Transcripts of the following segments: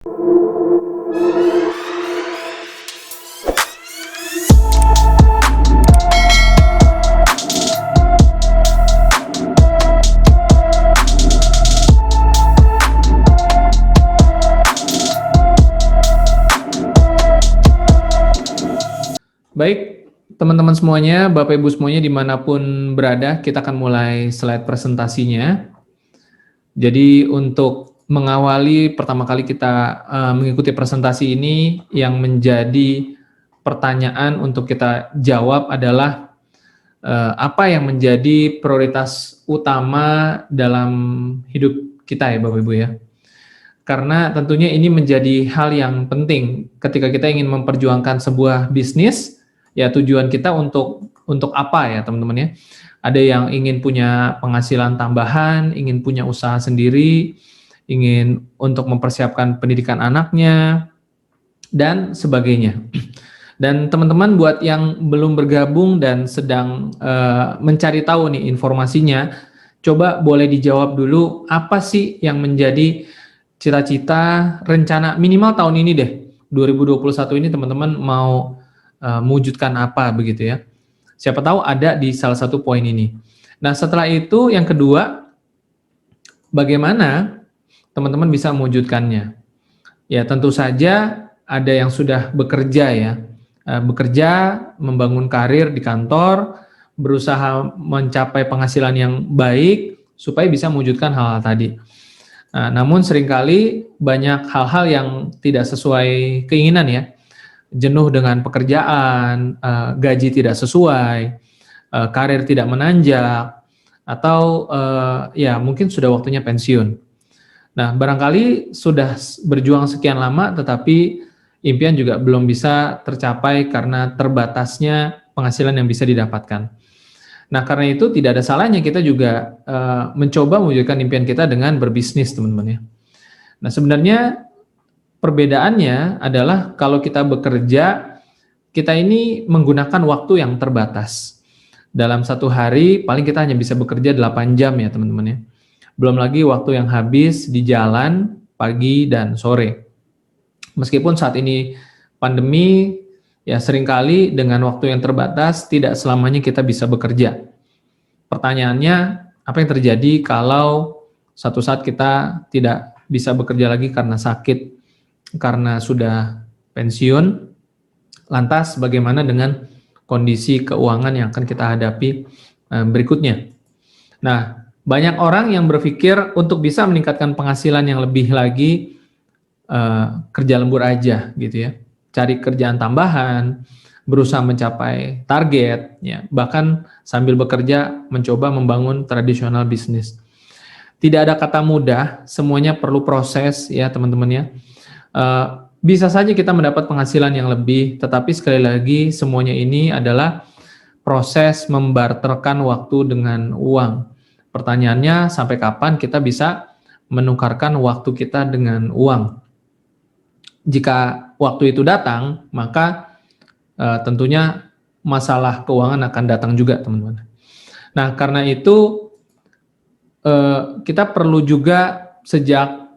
Baik, teman-teman semuanya, Bapak Ibu semuanya dimanapun berada, kita akan mulai slide presentasinya. Jadi untuk mengawali pertama kali kita mengikuti presentasi ini, yang menjadi pertanyaan untuk kita jawab adalah apa yang menjadi prioritas utama dalam hidup kita ya Bapak Ibu ya. Karena tentunya ini menjadi hal yang penting ketika kita ingin memperjuangkan sebuah bisnis, ya tujuan kita untuk apa ya teman-teman ya. Ada yang ingin punya penghasilan tambahan, ingin punya usaha sendiri, ingin untuk mempersiapkan pendidikan anaknya, dan sebagainya. Dan teman-teman buat yang belum bergabung dan sedang mencari tahu nih informasinya, coba boleh dijawab dulu apa sih yang menjadi cita-cita rencana minimal tahun ini deh, 2021 ini teman-teman mau mewujudkan apa begitu ya. Siapa tahu ada di salah satu poin ini. Nah setelah itu yang kedua, bagaimana teman-teman bisa mewujudkannya? Ya tentu saja ada yang sudah bekerja ya, bekerja, membangun karir di kantor, berusaha mencapai penghasilan yang baik supaya bisa mewujudkan hal-hal tadi. Nah, namun seringkali banyak hal-hal yang tidak sesuai keinginan ya, jenuh dengan pekerjaan, gaji tidak sesuai, karir tidak menanjak, atau ya mungkin sudah waktunya pensiun. Nah, barangkali sudah berjuang sekian lama tetapi impian juga belum bisa tercapai karena terbatasnya penghasilan yang bisa didapatkan. Nah, karena itu tidak ada salahnya kita juga mencoba mewujudkan impian kita dengan berbisnis, teman-teman ya. Nah, sebenarnya perbedaannya adalah kalau kita bekerja, kita ini menggunakan waktu yang terbatas. Dalam satu hari, paling kita hanya bisa bekerja 8 jam ya, teman-teman ya. Belum lagi waktu yang habis di jalan pagi dan sore. Meskipun saat ini pandemi, ya seringkali dengan waktu yang terbatas tidak selamanya kita bisa bekerja. Pertanyaannya, apa yang terjadi kalau satu saat kita tidak bisa bekerja lagi karena sakit, karena sudah pensiun, lantas bagaimana dengan kondisi keuangan yang akan kita hadapi berikutnya. Nah, banyak orang yang berpikir untuk bisa meningkatkan penghasilan yang lebih lagi, kerja lembur aja gitu ya, cari kerjaan tambahan, berusaha mencapai target, ya, bahkan sambil bekerja mencoba membangun tradisional bisnis. Tidak ada kata mudah, semuanya perlu proses ya teman-teman ya. Bisa saja kita mendapat penghasilan yang lebih, tetapi sekali lagi semuanya ini adalah proses membarterkan waktu dengan uang. Pertanyaannya sampai kapan kita bisa menukarkan waktu kita dengan uang? Jika waktu itu datang, maka tentunya masalah keuangan akan datang juga, teman-teman. Nah, karena itu kita perlu juga sejak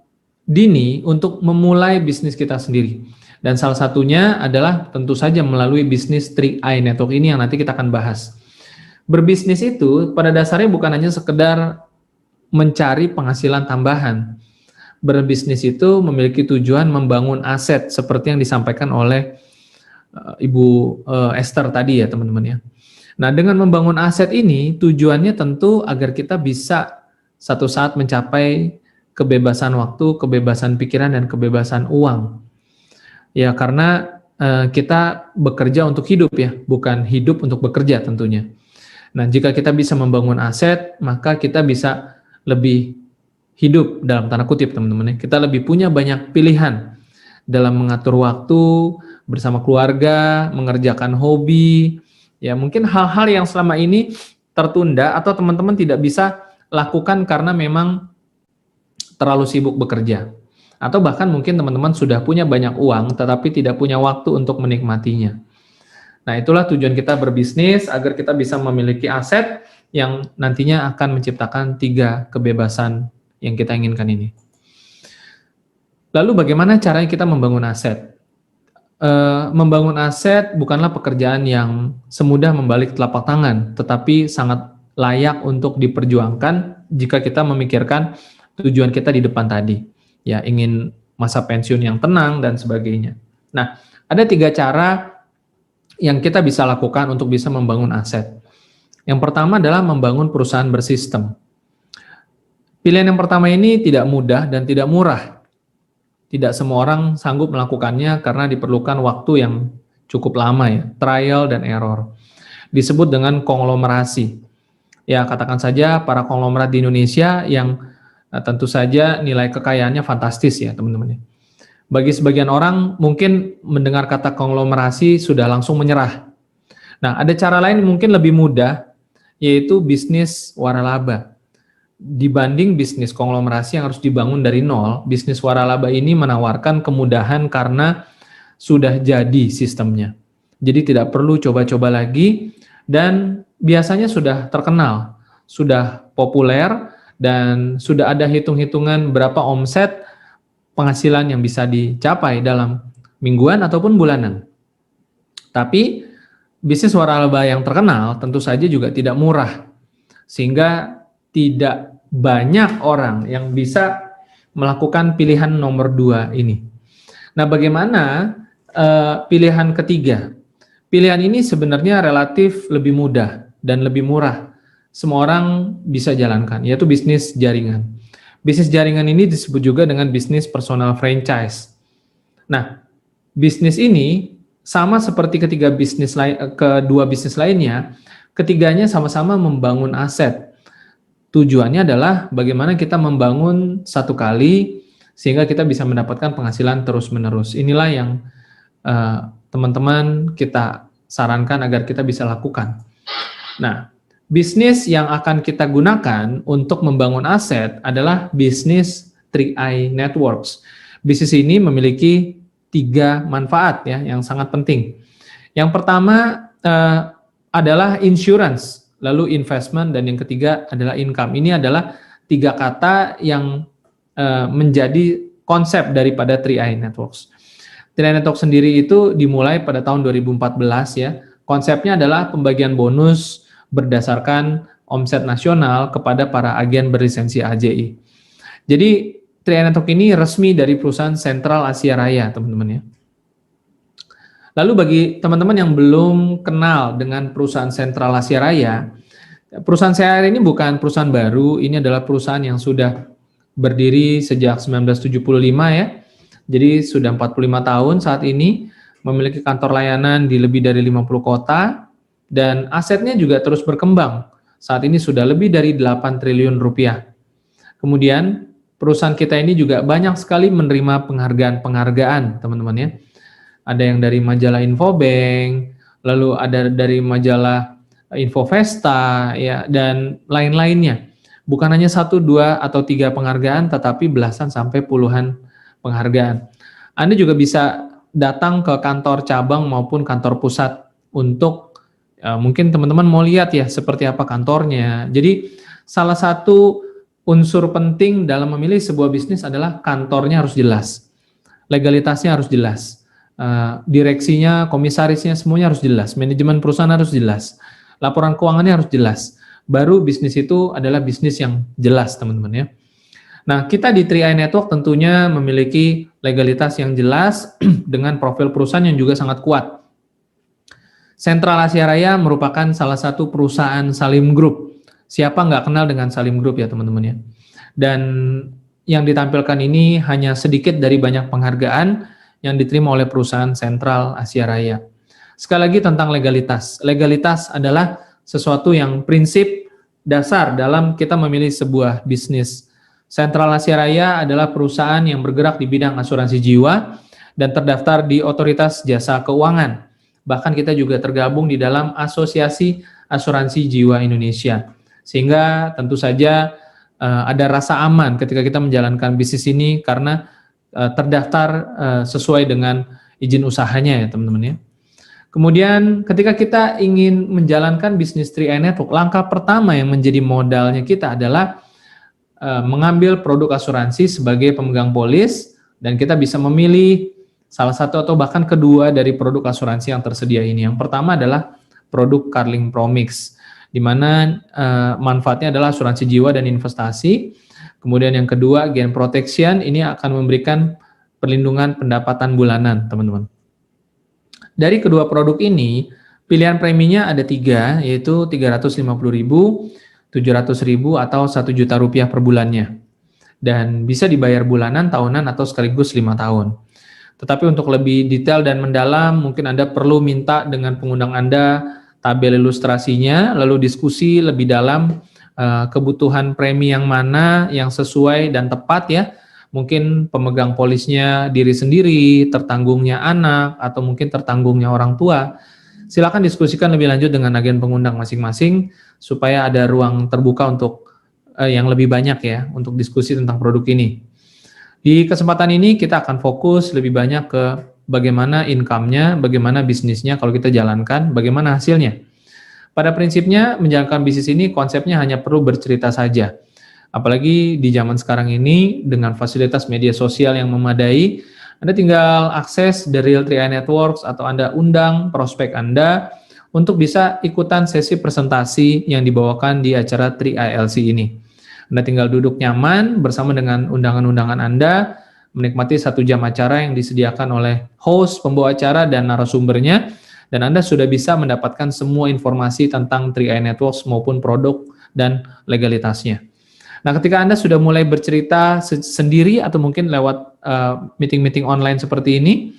dini untuk memulai bisnis kita sendiri. Dan salah satunya adalah tentu saja melalui bisnis 3i Network ini yang nanti kita akan bahas. Berbisnis itu pada dasarnya bukan hanya sekedar mencari penghasilan tambahan. Berbisnis itu memiliki tujuan membangun aset seperti yang disampaikan oleh Ibu Esther tadi ya teman-teman ya. Nah dengan membangun aset ini tujuannya tentu agar kita bisa satu saat mencapai kebebasan waktu, kebebasan pikiran, dan kebebasan uang. Ya karena kita bekerja untuk hidup ya, bukan hidup untuk bekerja tentunya. Nah jika kita bisa membangun aset, maka kita bisa lebih hidup dalam tanda kutip teman-teman ya. Kita lebih punya banyak pilihan dalam mengatur waktu bersama keluarga, mengerjakan hobi, ya mungkin hal-hal yang selama ini tertunda atau teman-teman tidak bisa lakukan karena memang terlalu sibuk bekerja. Atau bahkan mungkin teman-teman sudah punya banyak uang tetapi tidak punya waktu untuk menikmatinya. Nah, itulah tujuan kita berbisnis agar kita bisa memiliki aset yang nantinya akan menciptakan 3 kebebasan yang kita inginkan ini. Lalu bagaimana caranya kita membangun aset? Membangun aset bukanlah pekerjaan yang semudah membalik telapak tangan, tetapi sangat layak untuk diperjuangkan jika kita memikirkan tujuan kita di depan tadi. Ya, ingin masa pensiun yang tenang dan sebagainya. Nah, ada 3 cara yang kita bisa lakukan untuk bisa membangun aset. Yang pertama adalah membangun perusahaan bersistem. Pilihan yang pertama ini tidak mudah dan tidak murah. Tidak semua orang sanggup melakukannya karena diperlukan waktu yang cukup lama ya, trial dan error. Disebut dengan konglomerasi. Ya, katakan saja para konglomerat di Indonesia yang tentu saja nilai kekayaannya fantastis ya, teman-teman. Bagi sebagian orang mungkin mendengar kata konglomerasi sudah langsung menyerah. Nah, ada cara lain mungkin lebih mudah, yaitu bisnis waralaba. Dibanding bisnis konglomerasi yang harus dibangun dari nol, bisnis waralaba ini menawarkan kemudahan karena sudah jadi sistemnya. Jadi tidak perlu coba-coba lagi dan biasanya sudah terkenal, sudah populer dan sudah ada hitung-hitungan berapa omset penghasilan yang bisa dicapai dalam mingguan ataupun bulanan. Tapi bisnis waralaba yang terkenal tentu saja juga tidak murah, sehingga tidak banyak orang yang bisa melakukan pilihan nomor 2 ini. Nah, bagaimana pilihan ketiga? Pilihan ini sebenarnya relatif lebih mudah dan lebih murah. Semua orang bisa jalankan, yaitu bisnis jaringan. Bisnis jaringan ini disebut juga dengan bisnis personal franchise. Nah, bisnis ini sama seperti kedua bisnis lainnya, ketiganya sama-sama membangun aset. Tujuannya adalah bagaimana kita membangun satu kali sehingga kita bisa mendapatkan penghasilan terus-menerus. Inilah yang teman-teman kita sarankan agar kita bisa lakukan. Nah, bisnis yang akan kita gunakan untuk membangun aset adalah bisnis 3i Networks. Bisnis ini memiliki 3 manfaat ya yang sangat penting. Yang pertama adalah insurance, lalu investment, dan yang ketiga adalah income. Ini adalah 3 kata yang menjadi konsep daripada 3i Networks. 3i Networks sendiri itu dimulai pada tahun 2014 ya. Konsepnya adalah pembagian bonus berdasarkan omset nasional kepada para agen berlisensi AJI. Jadi 3i Networks ini resmi dari perusahaan Sentral Asia Raya, teman-teman ya. Lalu bagi teman-teman yang belum kenal dengan perusahaan Sentral Asia Raya, perusahaan CR ini bukan perusahaan baru, ini adalah perusahaan yang sudah berdiri sejak 1975 ya. Jadi sudah 45 tahun saat ini, memiliki kantor layanan di lebih dari 50 kota, dan asetnya juga terus berkembang. Saat ini sudah lebih dari 8 triliun rupiah. Kemudian perusahaan kita ini juga banyak sekali menerima penghargaan-penghargaan, teman-teman ya. Ada yang dari majalah Infobank, lalu ada dari majalah Infovesta, ya, dan lain-lainnya. Bukan hanya 1, 2, atau 3 penghargaan, tetapi belasan sampai puluhan penghargaan. Anda juga bisa datang ke kantor cabang maupun kantor pusat untuk mungkin teman-teman mau lihat ya seperti apa kantornya. Jadi salah satu unsur penting dalam memilih sebuah bisnis adalah kantornya harus jelas, legalitasnya harus jelas. Direksinya, komisarisnya semuanya harus jelas, manajemen perusahaan harus jelas, laporan keuangannya harus jelas. Baru bisnis itu adalah bisnis yang jelas, teman-teman ya. Nah, kita di 3i Network tentunya memiliki legalitas yang jelas dengan profil perusahaan yang juga sangat kuat. Sentral Asia Raya merupakan salah satu perusahaan Salim Group. Siapa nggak kenal dengan Salim Group ya, teman-teman ya. Dan yang ditampilkan ini hanya sedikit dari banyak penghargaan yang diterima oleh perusahaan Sentral Asia Raya. Sekali lagi tentang legalitas. Legalitas adalah sesuatu yang prinsip dasar dalam kita memilih sebuah bisnis. Sentral Asia Raya adalah perusahaan yang bergerak di bidang asuransi jiwa dan terdaftar di Otoritas Jasa Keuangan. Bahkan kita juga tergabung di dalam Asosiasi Asuransi Jiwa Indonesia. Sehingga tentu saja ada rasa aman ketika kita menjalankan bisnis ini karena terdaftar sesuai dengan izin usahanya ya teman-teman ya. Kemudian ketika kita ingin menjalankan bisnis 3i Network, langkah pertama yang menjadi modalnya kita adalah mengambil produk asuransi sebagai pemegang polis Dan kita bisa memilih salah satu atau bahkan kedua dari produk asuransi yang tersedia ini. Yang pertama adalah produk Carling Promix, di mana manfaatnya adalah asuransi jiwa dan investasi. Kemudian yang kedua, Gen Protection, ini akan memberikan perlindungan pendapatan bulanan, teman-teman. Dari kedua produk ini, pilihan preminya ada 3, yaitu 350.000, 700.000, atau 1 juta rupiah per bulannya. Dan bisa dibayar bulanan, tahunan, atau sekaligus 5 tahun. Tetapi untuk lebih detail dan mendalam, mungkin Anda perlu minta dengan pengundang Anda tabel ilustrasinya, lalu diskusi lebih dalam kebutuhan premi yang mana yang sesuai dan tepat ya. Mungkin pemegang polisnya diri sendiri, tertanggungnya anak, atau mungkin tertanggungnya orang tua. Silakan diskusikan lebih lanjut dengan agen pengundang masing-masing supaya ada ruang terbuka untuk yang lebih banyak ya untuk diskusi tentang produk ini. Di kesempatan ini kita akan fokus lebih banyak ke bagaimana income-nya, bagaimana bisnisnya kalau kita jalankan, bagaimana hasilnya. Pada prinsipnya menjalankan bisnis ini konsepnya hanya perlu bercerita saja. Apalagi di zaman sekarang ini dengan fasilitas media sosial yang memadai, Anda tinggal akses The Real 3i Networks atau Anda undang prospek Anda untuk bisa ikutan sesi presentasi yang dibawakan di acara 3ILC ini. Anda tinggal duduk nyaman bersama dengan undangan-undangan Anda, menikmati 1 jam acara yang disediakan oleh host, pembawa acara, dan narasumbernya, dan Anda sudah bisa mendapatkan semua informasi tentang 3i Networks maupun produk dan legalitasnya. Nah, ketika Anda sudah mulai bercerita sendiri atau mungkin lewat meeting-meeting online seperti ini,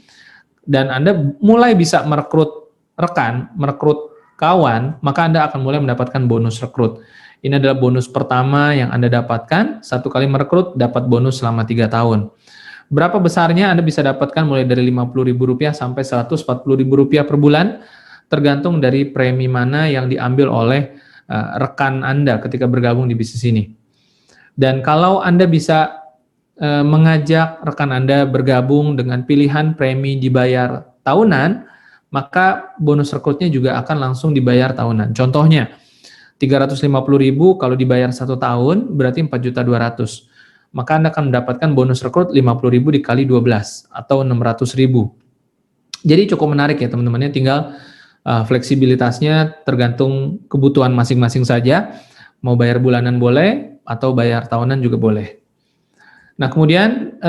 dan Anda mulai bisa merekrut rekan, merekrut kawan, maka Anda akan mulai mendapatkan bonus rekrut. Ini adalah bonus pertama yang Anda dapatkan, 1 kali merekrut dapat bonus selama 3 tahun. Berapa besarnya Anda bisa dapatkan mulai dari Rp50.000 sampai Rp140.000 per bulan, tergantung dari premi mana yang diambil oleh rekan Anda ketika bergabung di bisnis ini. Dan kalau Anda bisa mengajak rekan Anda bergabung dengan pilihan premi dibayar tahunan, maka bonus rekrutnya juga akan langsung dibayar tahunan. Contohnya, 350.000 kalau dibayar 1 tahun berarti 4.200.000. Maka Anda akan mendapatkan bonus rekrut 50.000 dikali 12 atau 600.000. Jadi cukup menarik ya teman-teman, tinggal fleksibilitasnya tergantung kebutuhan masing-masing saja. Mau bayar bulanan boleh atau bayar tahunan juga boleh. Nah, kemudian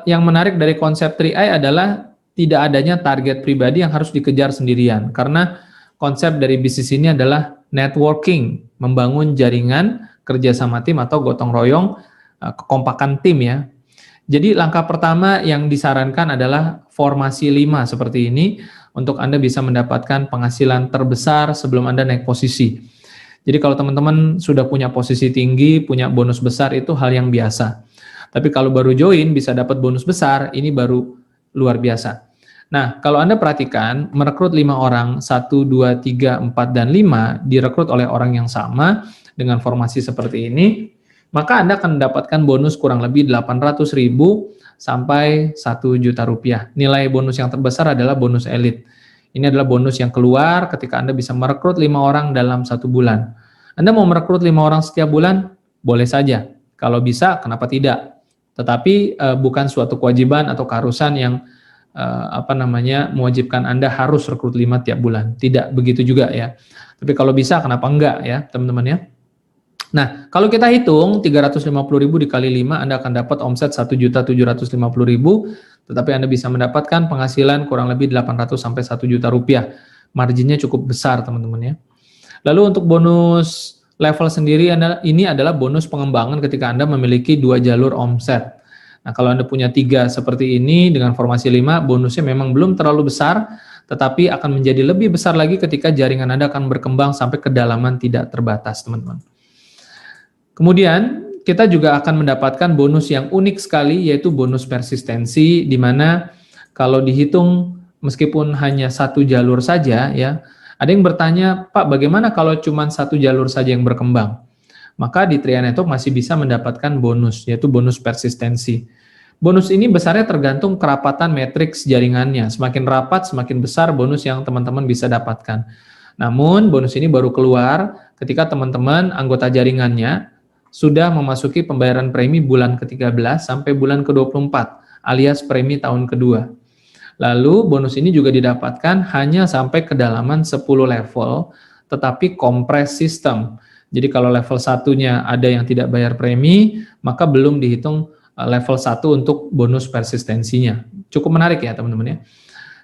yang menarik dari konsep 3i adalah tidak adanya target pribadi yang harus dikejar sendirian, karena konsep dari bisnis ini adalah networking, membangun jaringan, kerja sama tim atau gotong royong, kekompakan tim ya. Jadi langkah pertama yang disarankan adalah formasi 5 seperti ini untuk Anda bisa mendapatkan penghasilan terbesar sebelum Anda naik posisi. Jadi kalau teman-teman sudah punya posisi tinggi, punya bonus besar, itu hal yang biasa. Tapi kalau baru join bisa dapat bonus besar, ini baru luar biasa. Nah, kalau Anda perhatikan, merekrut 5 orang, 1, 2, 3, 4, dan 5, direkrut oleh orang yang sama, dengan formasi seperti ini, maka Anda akan mendapatkan bonus kurang lebih 800.000 sampai 1 juta rupiah. Nilai bonus yang terbesar adalah bonus elit. Ini adalah bonus yang keluar ketika Anda bisa merekrut 5 orang dalam 1 bulan. Anda mau merekrut 5 orang setiap bulan? Boleh saja. Kalau bisa, kenapa tidak? Tetapi bukan suatu kewajiban atau keharusan yang mewajibkan Anda harus rekrut 5 tiap bulan. Tidak begitu juga ya. Tapi kalau bisa, kenapa enggak ya, teman-teman ya. Nah, kalau kita hitung 350.000 dikali 5, Anda akan dapat omset 1.750.000, tetapi Anda bisa mendapatkan penghasilan kurang lebih 800 sampai 1 juta rupiah. Marginnya cukup besar, teman-teman ya. Lalu untuk bonus level sendiri ini adalah bonus pengembangan ketika Anda memiliki 2 jalur omset. Nah, kalau Anda punya 3 seperti ini dengan formasi 5, bonusnya memang belum terlalu besar, tetapi akan menjadi lebih besar lagi ketika jaringan Anda akan berkembang sampai kedalaman tidak terbatas, teman-teman. Kemudian, kita juga akan mendapatkan bonus yang unik sekali, yaitu bonus persistensi, di mana kalau dihitung meskipun hanya 1 jalur saja, ya, ada yang bertanya, Pak, bagaimana kalau cuma 1 jalur saja yang berkembang? Maka di 3i Network masih bisa mendapatkan bonus, yaitu bonus persistensi. Bonus ini besarnya tergantung kerapatan matriks jaringannya. Semakin rapat, semakin besar bonus yang teman-teman bisa dapatkan. Namun, bonus ini baru keluar ketika teman-teman anggota jaringannya sudah memasuki pembayaran premi bulan ke-13 sampai bulan ke-24 alias premi tahun kedua. Lalu bonus ini juga didapatkan hanya sampai kedalaman 10 level, tetapi kompres sistem. Jadi kalau level 1-nya ada yang tidak bayar premi, maka belum dihitung level 1 untuk bonus persistensinya. Cukup menarik ya teman-teman ya.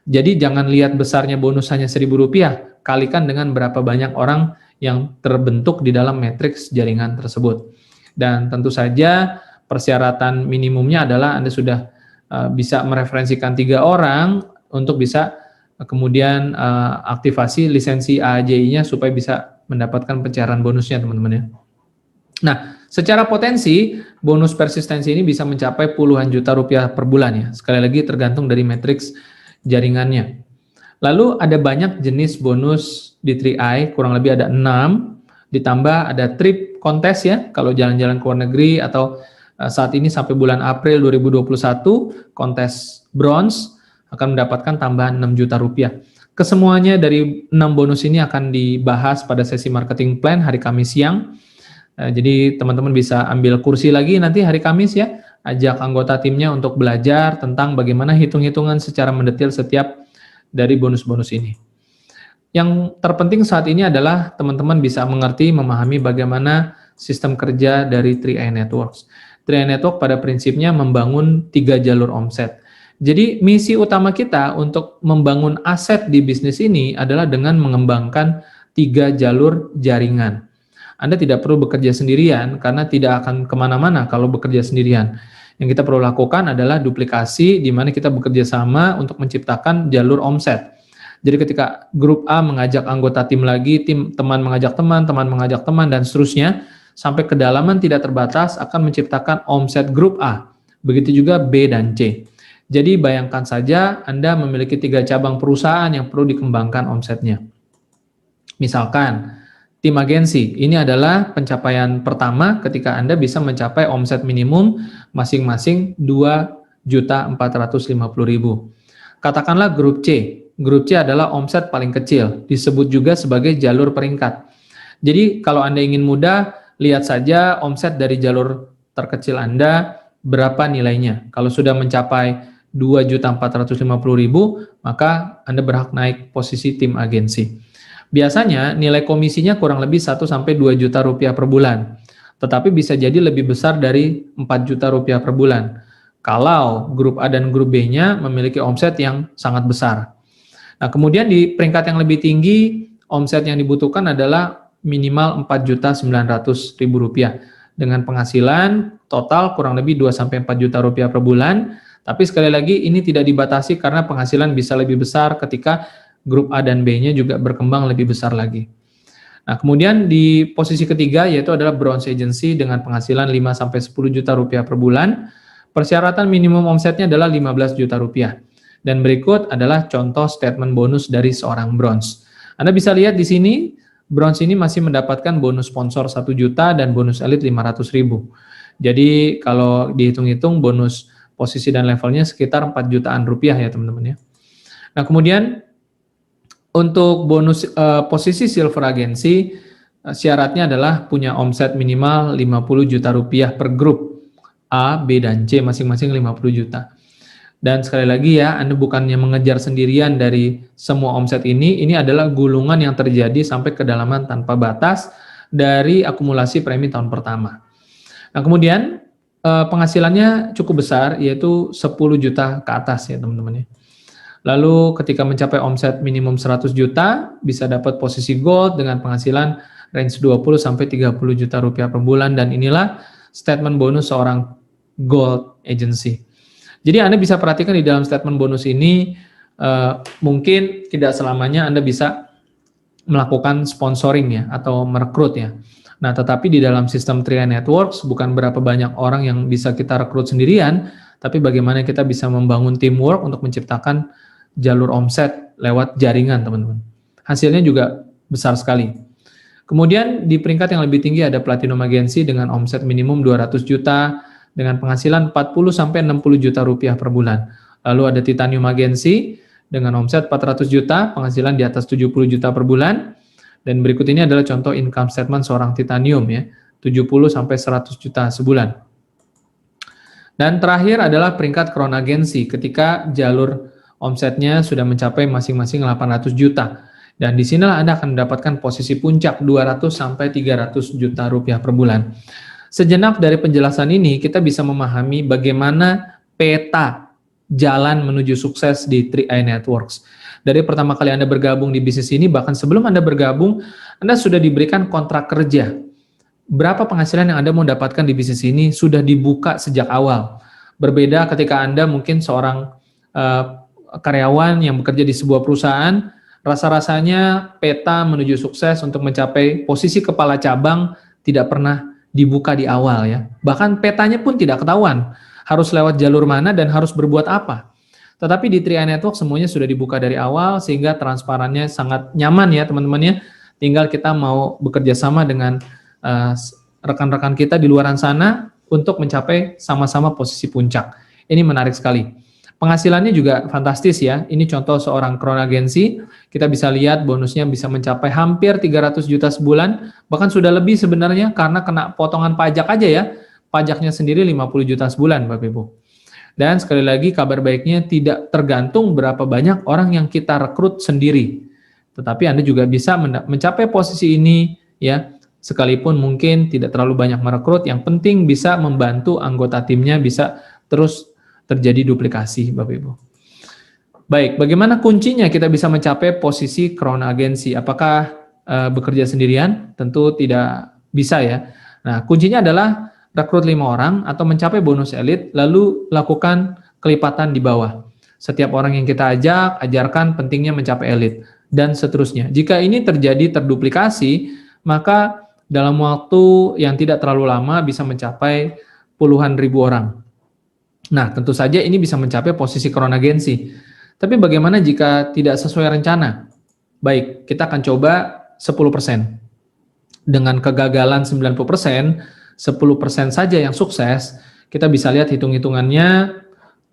Jadi jangan lihat besarnya bonus hanya Rp1.000, kalikan dengan berapa banyak orang yang terbentuk di dalam matriks jaringan tersebut. Dan tentu saja persyaratan minimumnya adalah Anda sudah bisa mereferensikan 3 orang untuk bisa kemudian aktivasi lisensi AAJI-nya supaya bisa mendapatkan pencairan bonusnya teman-teman ya. Nah, secara potensi bonus persistensi ini bisa mencapai puluhan juta rupiah per bulan ya. Sekali lagi tergantung dari matriks jaringannya. Lalu ada banyak jenis bonus di 3i, kurang lebih ada 6, ditambah ada trip kontes ya, kalau jalan-jalan ke luar negeri atau saat ini sampai bulan April 2021 kontes bronze akan mendapatkan tambahan 6 juta rupiah. Kesemuanya dari 6 bonus ini akan dibahas pada sesi marketing plan hari Kamis siang. Jadi teman-teman bisa ambil kursi lagi nanti hari Kamis ya, ajak anggota timnya untuk belajar tentang bagaimana hitung-hitungan secara mendetil setiap dari bonus-bonus ini. Yang terpenting saat ini adalah teman-teman bisa mengerti, memahami bagaimana sistem kerja dari 3i Networks. 3i Network pada prinsipnya membangun 3 jalur omset. Jadi misi utama kita untuk membangun aset di bisnis ini adalah dengan mengembangkan 3 jalur jaringan. Anda tidak perlu bekerja sendirian karena tidak akan kemana-mana kalau bekerja sendirian. Yang kita perlu lakukan adalah duplikasi di mana kita bekerja sama untuk menciptakan jalur omset. Jadi ketika grup A mengajak anggota tim lagi, teman mengajak teman, teman mengajak teman, dan seterusnya, sampai kedalaman tidak terbatas akan menciptakan omset grup A. Begitu juga B dan C. Jadi bayangkan saja Anda memiliki 3 cabang perusahaan yang perlu dikembangkan omsetnya. Misalkan, tim agensi, ini adalah pencapaian pertama ketika Anda bisa mencapai omset minimum masing-masing 2.450.000. Katakanlah grup C. Grup C adalah omset paling kecil, disebut juga sebagai jalur peringkat. Jadi kalau Anda ingin mudah, lihat saja omset dari jalur terkecil Anda, berapa nilainya. Kalau sudah mencapai 2.450.000, maka Anda berhak naik posisi tim agensi. Biasanya nilai komisinya kurang lebih 1-2 juta rupiah per bulan, tetapi bisa jadi lebih besar dari 4 juta rupiah per bulan, kalau grup A dan grup B-nya memiliki omset yang sangat besar. Nah, kemudian di peringkat yang lebih tinggi, omset yang dibutuhkan adalah minimal 4.900.000 rupiah dengan penghasilan total kurang lebih 2-4 juta rupiah per bulan. Tapi sekali lagi ini tidak dibatasi karena penghasilan bisa lebih besar ketika grup A dan B-nya juga berkembang lebih besar lagi. Nah, kemudian di posisi ketiga yaitu adalah bronze agency dengan penghasilan 5-10 juta rupiah per bulan. Persyaratan minimum omsetnya adalah 15 juta rupiah. Dan berikut adalah contoh statement bonus dari seorang bronze. Anda bisa lihat di sini, bronze ini masih mendapatkan bonus sponsor 1 juta dan bonus elit 500.000. Jadi kalau dihitung-hitung bonus posisi dan levelnya sekitar 4 jutaan rupiah ya teman-teman ya. Nah, kemudian untuk bonus posisi silver agency, syaratnya adalah punya omset minimal 50 juta rupiah per grup A, B, dan C masing-masing 50 juta. Dan sekali lagi ya, Anda bukannya mengejar sendirian dari semua omset ini adalah gulungan yang terjadi sampai kedalaman tanpa batas dari akumulasi premi tahun pertama. Nah, kemudian penghasilannya cukup besar, yaitu 10 juta ke atas ya teman-teman ya. Lalu ketika mencapai omset minimum 100 juta, bisa dapat posisi gold dengan penghasilan range 20-30 juta rupiah per bulan, dan inilah statement bonus seorang gold agency. Jadi Anda bisa perhatikan di dalam statement bonus ini, mungkin tidak selamanya Anda bisa melakukan sponsoring ya, atau merekrut ya. Nah, tetapi di dalam sistem 3i Networks, bukan berapa banyak orang yang bisa kita rekrut sendirian, tapi bagaimana kita bisa membangun teamwork untuk menciptakan jalur omset lewat jaringan, teman-teman. Hasilnya juga besar sekali. Kemudian di peringkat yang lebih tinggi ada Platinum Agency dengan omset minimum 200 juta, dengan penghasilan 40-60 juta rupiah per bulan. Lalu ada Titanium Agency dengan omset 400 juta, penghasilan di atas 70 juta per bulan. Dan berikut ini adalah contoh income statement seorang Titanium ya, 70-100 juta sebulan. Dan terakhir adalah peringkat Crown Agency ketika jalur omsetnya sudah mencapai masing-masing 800 juta. Dan disinilah Anda akan mendapatkan posisi puncak 200 sampai 300 juta rupiah per bulan. Sejenak dari penjelasan ini kita bisa memahami bagaimana peta jalan menuju sukses di 3i Networks. Dari pertama kali Anda bergabung di bisnis ini, bahkan sebelum Anda bergabung, Anda sudah diberikan kontrak kerja. Berapa penghasilan yang Anda mau dapatkan di bisnis ini sudah dibuka sejak awal. Berbeda ketika Anda mungkin seorang karyawan yang bekerja di sebuah perusahaan, rasa-rasanya peta menuju sukses untuk mencapai posisi kepala cabang tidak pernah dibuka di awal ya. Bahkan petanya pun tidak ketahuan. Harus lewat jalur mana dan harus berbuat apa. Tetapi di 3i Network semuanya sudah dibuka dari awal sehingga transparannya sangat nyaman ya teman-teman ya. Tinggal kita mau bekerja sama dengan rekan-rekan kita di luaran sana untuk mencapai sama-sama posisi puncak. Ini menarik sekali. Penghasilannya juga fantastis ya. Ini contoh seorang Crown Agency. Kita bisa lihat bonusnya bisa mencapai hampir 300 juta sebulan. Bahkan sudah lebih sebenarnya karena kena potongan pajak aja ya. Pajaknya sendiri 50 juta sebulan Bapak Ibu. Dan sekali lagi kabar baiknya tidak tergantung berapa banyak orang yang kita rekrut sendiri. Tetapi Anda juga bisa mencapai posisi ini ya. Sekalipun mungkin tidak terlalu banyak merekrut, yang penting bisa membantu anggota timnya bisa terus terjadi duplikasi, Bapak Ibu. Baik, bagaimana kuncinya kita bisa mencapai posisi Crown Agency? Apakah bekerja sendirian? Tentu tidak bisa ya. Nah, kuncinya adalah rekrut 5 orang atau mencapai bonus elit, lalu lakukan kelipatan di bawah. Setiap orang yang kita ajak, ajarkan pentingnya mencapai elit, dan seterusnya. Jika ini terjadi terduplikasi, maka dalam waktu yang tidak terlalu lama bisa mencapai puluhan ribu orang. Nah, tentu saja ini bisa mencapai posisi Crown Agency. Tapi bagaimana jika tidak sesuai rencana? Baik, kita akan coba 10%. Dengan kegagalan 90%, 10% saja yang sukses, kita bisa lihat hitung-hitungannya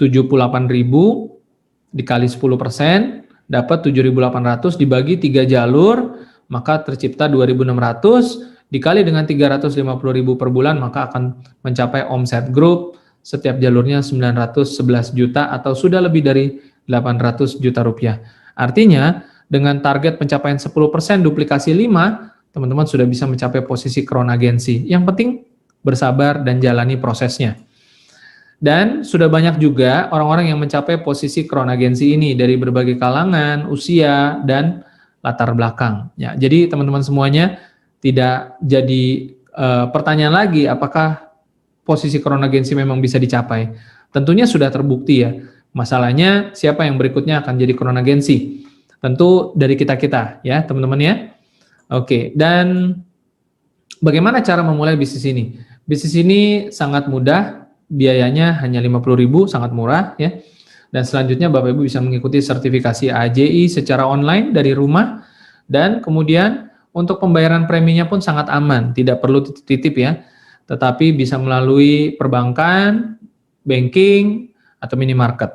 78.000 dikali 10%, dapat 7.800 dibagi 3 jalur, maka tercipta 2.600, dikali dengan 350.000 per bulan, maka akan mencapai omset grup setiap jalurnya 911 juta atau sudah lebih dari 800 juta rupiah. Artinya, dengan target pencapaian 10% duplikasi 5, teman-teman sudah bisa mencapai posisi Crown Agency. Yang penting bersabar dan jalani prosesnya. Dan sudah banyak juga orang-orang yang mencapai posisi Crown Agency ini dari berbagai kalangan, usia, dan latar belakang. Ya, jadi teman-teman semuanya, tidak jadi pertanyaan lagi apakah posisi Crown Agency memang bisa dicapai. Tentunya sudah terbukti ya. Masalahnya siapa yang berikutnya akan jadi Crown Agency? Tentu dari kita-kita ya teman-teman ya. Oke, dan bagaimana cara memulai bisnis ini? Bisnis ini sangat mudah, biayanya hanya 50.000, sangat murah ya. Dan selanjutnya Bapak Ibu bisa mengikuti sertifikasi AJI secara online dari rumah, dan kemudian untuk pembayaran preminya pun sangat aman, tidak perlu titip ya, tetapi bisa melalui perbankan, banking, atau minimarket.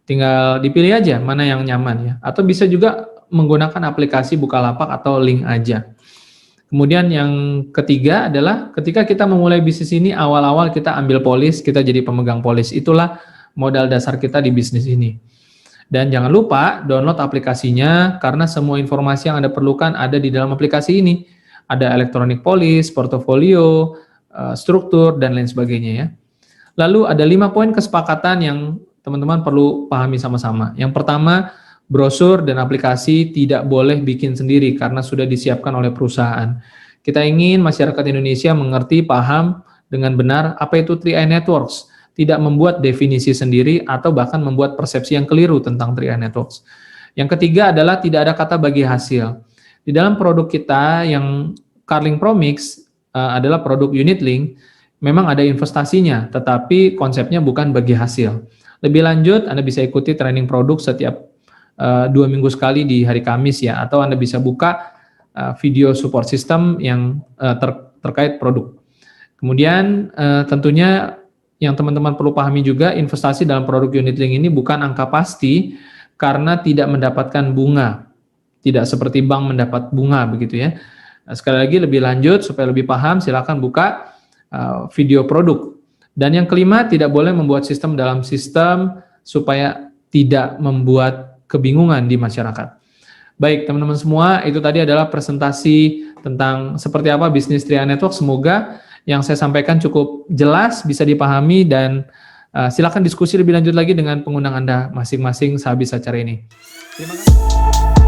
Tinggal dipilih aja mana yang nyaman ya, atau bisa juga menggunakan aplikasi Bukalapak atau link aja. Kemudian yang ketiga adalah ketika kita memulai bisnis ini, awal-awal kita ambil polis, kita jadi pemegang polis, itulah modal dasar kita di bisnis ini. Dan jangan lupa download aplikasinya karena semua informasi yang Anda perlukan ada di dalam aplikasi ini. Ada elektronik polis, portofolio, struktur, dan lain sebagainya ya. Lalu ada 5 poin kesepakatan yang teman-teman perlu pahami sama-sama. Yang pertama, brosur dan aplikasi tidak boleh bikin sendiri karena sudah disiapkan oleh perusahaan. Kita ingin masyarakat Indonesia mengerti, paham dengan benar apa itu 3i Networks. Tidak membuat definisi sendiri atau bahkan membuat persepsi yang keliru tentang 3i Networks. Yang ketiga adalah tidak ada kata bagi hasil. Di dalam produk kita yang Carling Promix adalah produk unit link, memang ada investasinya, tetapi konsepnya bukan bagi hasil. Lebih lanjut, Anda bisa ikuti training produk setiap 2 minggu sekali di hari Kamis ya, atau Anda bisa buka video support system yang terkait produk. Kemudian tentunya yang teman-teman perlu pahami juga, investasi dalam produk unit link ini bukan angka pasti karena tidak mendapatkan bunga. Tidak seperti bank mendapat bunga begitu ya. Nah, sekali lagi lebih lanjut supaya lebih paham, silakan buka video produk. Dan yang kelima, tidak boleh membuat sistem dalam sistem supaya tidak membuat kebingungan di masyarakat. Baik, teman-teman semua, itu tadi adalah presentasi tentang seperti apa bisnis Tria Network. Semoga yang saya sampaikan cukup jelas, bisa dipahami, dan silakan diskusi lebih lanjut lagi dengan pengundang Anda masing-masing sehabis acara ini. Terima kasih.